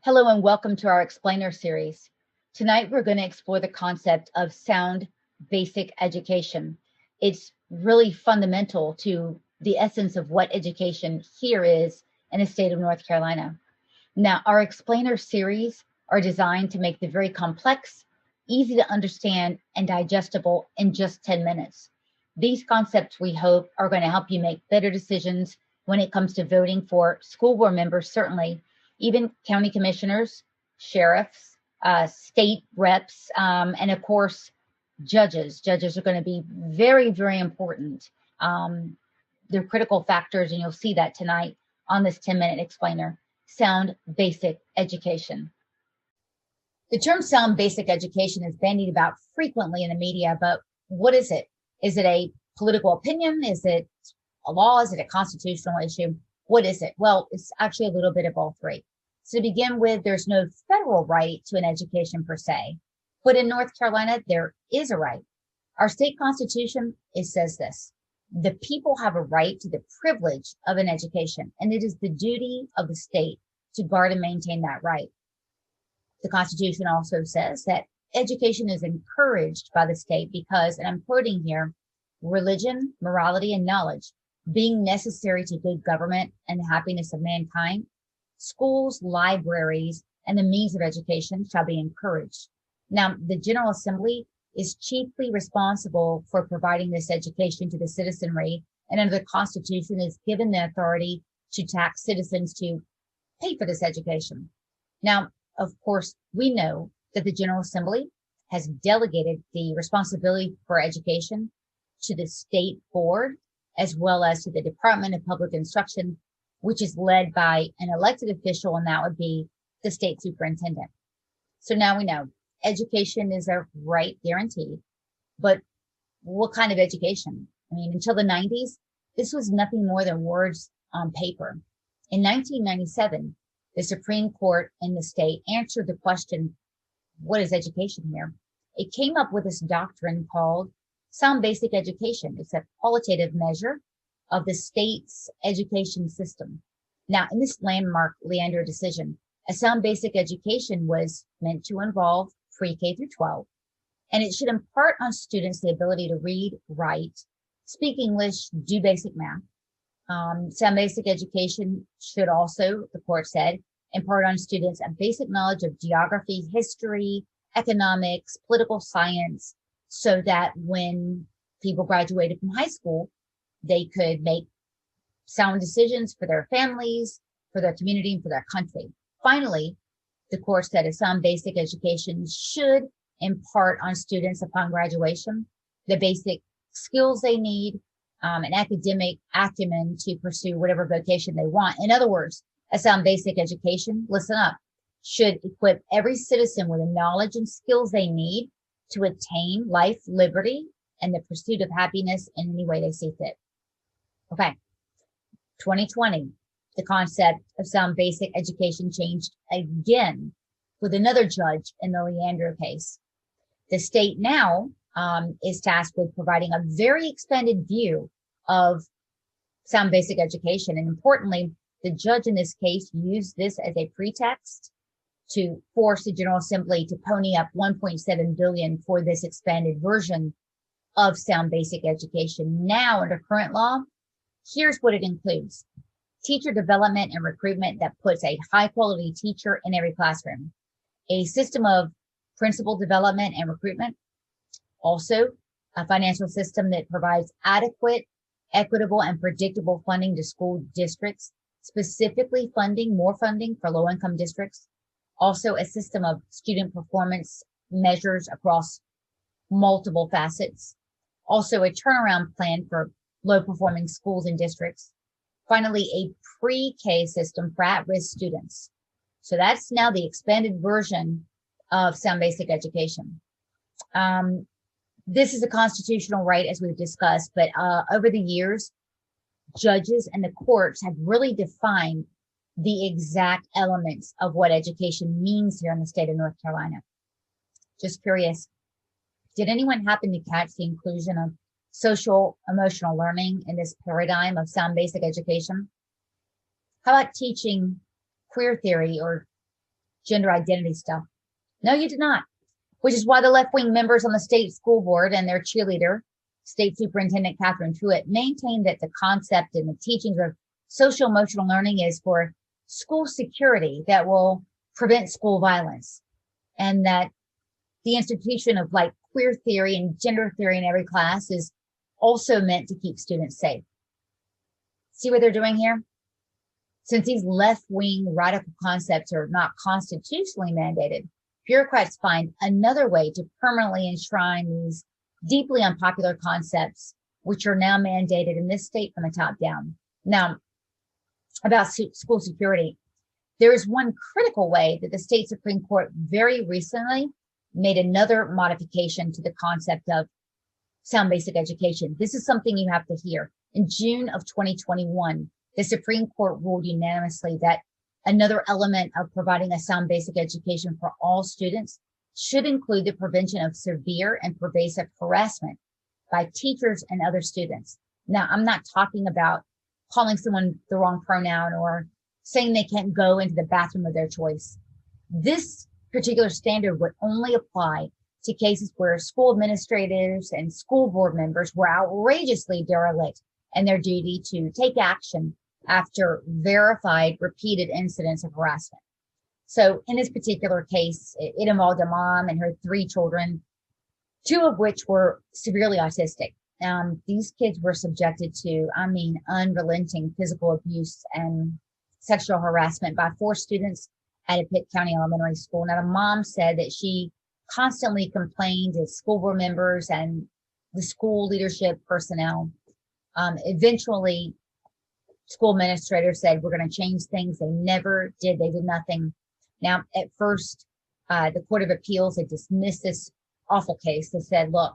Hello and welcome to our Explainer series. Tonight we're going to explore the concept of sound basic education. It's really fundamental to the essence of what education here is in the state of North Carolina. Now, our Explainer series are designed to make the very complex, easy to understand, and digestible in just 10 minutes. These concepts, we hope, are going to help you make better decisions when it comes to voting for school board members, certainly, even county commissioners, sheriffs, state reps, and of course, judges. Judges are going to be very, very important. They're critical factors, and you'll see that tonight on this 10-minute explainer. Sound basic education. The term sound basic education is bandied about frequently in the media, but what is it? Is it a political opinion? Is it a law? Is it a constitutional issue? What is it? Well, it's actually a little bit of all three. So to begin with, there's no federal right to an education per se, but in North Carolina, there is a right. Our state constitution, it says this: the people have a right to the privilege of an education, and it is the duty of the state to guard and maintain that right. The Constitution also says that education is encouraged by the state because, and I'm quoting here, religion, morality, and knowledge being necessary to good government and the happiness of mankind, schools, libraries, and the means of education shall be encouraged. Now, the General Assembly is chiefly responsible for providing this education to the citizenry, and under the Constitution is given the authority to tax citizens to pay for this education. Now, of course, we know that the General Assembly has delegated the responsibility for education to the state board, as well as to the Department of Public Instruction, which is led by an elected official, and that would be the state superintendent. So now we know education is a right guaranteed, but what kind of education? I mean, until the 90s, this was nothing more than words on paper. In 1997, the Supreme Court in the state answered the question, what is education here? It came up with this doctrine called sound basic education. It's a qualitative measure of the state's education system. Now, in this landmark Leander decision, a sound basic education was meant to involve pre-K through 12, and it should impart on students the ability to read, write, speak English, do basic math. Sound basic education should also, the court said, impart on students a basic knowledge of geography, history, economics, political science, so that when people graduated from high school, they could make sound decisions for their families, for their community, and for their country. Finally, the court said a sound basic education should impart on students upon graduation the basic skills they need, an academic acumen to pursue whatever vocation they want. In other words, a sound basic education, listen up, should equip every citizen with the knowledge and skills they need to attain life, liberty, and the pursuit of happiness in any way they see fit. Okay, 2020, the concept of sound basic education changed again with another judge in the Leander case. The state now is tasked with providing a very expanded view of sound basic education. And importantly, the judge in this case used this as a pretext to force the General Assembly to pony up $1.7 billion for this expanded version of sound basic education. Now, under current law, here's what it includes: teacher development and recruitment that puts a high quality teacher in every classroom, a system of principal development and recruitment, also a financial system that provides adequate, equitable, and predictable funding to school districts, specifically more funding for low-income districts, also a system of student performance measures across multiple facets, also a turnaround plan for low-performing schools and districts, finally a pre-K system for at-risk students. So that's now the expanded version of sound basic education. This is a constitutional right, as we've discussed, but over the years, judges and the courts have really defined the exact elements of what education means here in the state of North Carolina. Just curious, did anyone happen to catch the inclusion of social emotional learning in this paradigm of sound basic education? How about teaching queer theory or gender identity stuff. No, you did not, which is why the left-wing members on the state school board and their cheerleader, State Superintendent Catherine Truitt, maintain that the concept and the teachings of social emotional learning is for school security that will prevent school violence, and that the institution of like queer theory and gender theory in every class is also meant to keep students safe. See what they're doing here? Since these left-wing radical concepts are not constitutionally mandated, bureaucrats find another way to permanently enshrine these deeply unpopular concepts, which are now mandated in this state from the top down. Now, about school security, there is one critical way that the state Supreme Court very recently made another modification to the concept of sound basic education. This is something you have to hear. In June of 2021, the Supreme Court ruled unanimously that another element of providing a sound basic education for all students should include the prevention of severe and pervasive harassment by teachers and other students. Now, I'm not talking about calling someone the wrong pronoun or saying they can't go into the bathroom of their choice. This particular standard would only apply to cases where school administrators and school board members were outrageously derelict in their duty to take action after verified repeated incidents of harassment. So in this particular case, it involved a mom and her 3 children, 2 of which were severely autistic. These kids were subjected to, unrelenting physical abuse and sexual harassment by 4 students at a Pitt County elementary school. Now, the mom said that she constantly complained to school board members and the school leadership personnel. Eventually, school administrators said, we're going to change things. They never did. They did nothing. Now, at first, the Court of Appeals had dismissed this awful case. They said, look,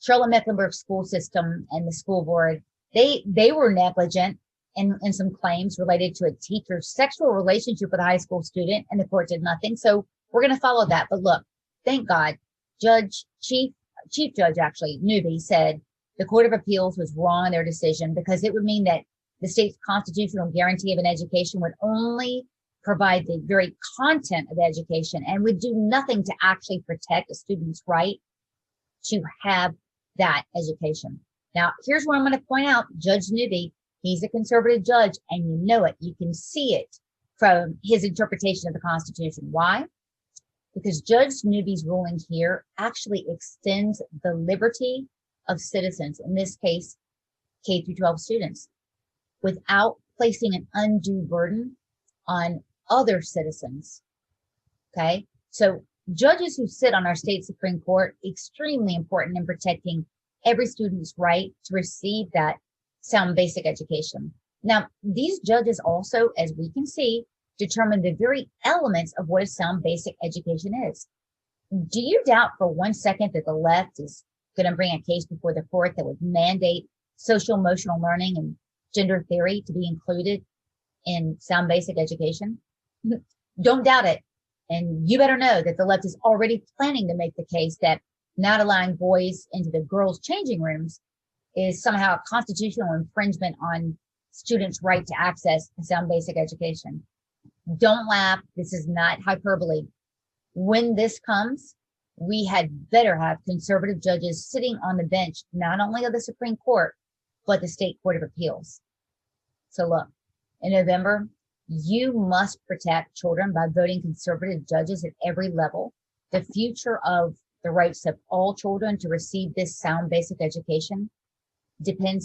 Charlotte-Mecklenburg school system and the school board, they were negligent in some claims related to a teacher's sexual relationship with a high school student, and the court did nothing. So we're going to follow that. But look, thank God, Chief Judge Newby said the Court of Appeals was wrong in their decision, because it would mean that the state's constitutional guarantee of an education would only provide the very content of the education and would do nothing to actually protect a student's right to have that education. Now, here's what I'm going to point out. Judge Newby, he's a conservative judge, and you know it. You can see it from his interpretation of the Constitution. Why? Because Judge Newby's ruling here actually extends the liberty of citizens, in this case, K through 12 students, without placing an undue burden on other citizens. Okay, so judges who sit on our state Supreme Court, extremely important in protecting every student's right to receive that sound basic education. Now, these judges also, as we can see, determine the very elements of what a sound basic education is. Do you doubt for one second that the left is going to bring a case before the court that would mandate social emotional learning and gender theory to be included in sound basic education? Don't doubt it. And you better know that the left is already planning to make the case that not allowing boys into the girls' changing rooms is somehow a constitutional infringement on students' right to access a sound basic education. Don't laugh. This is not hyperbole. When this comes, we had better have conservative judges sitting on the bench, not only of the Supreme Court, but the State Court of Appeals. So look, in November, you must protect children by voting conservative judges at every level. The future of the rights of all children to receive this sound basic education depends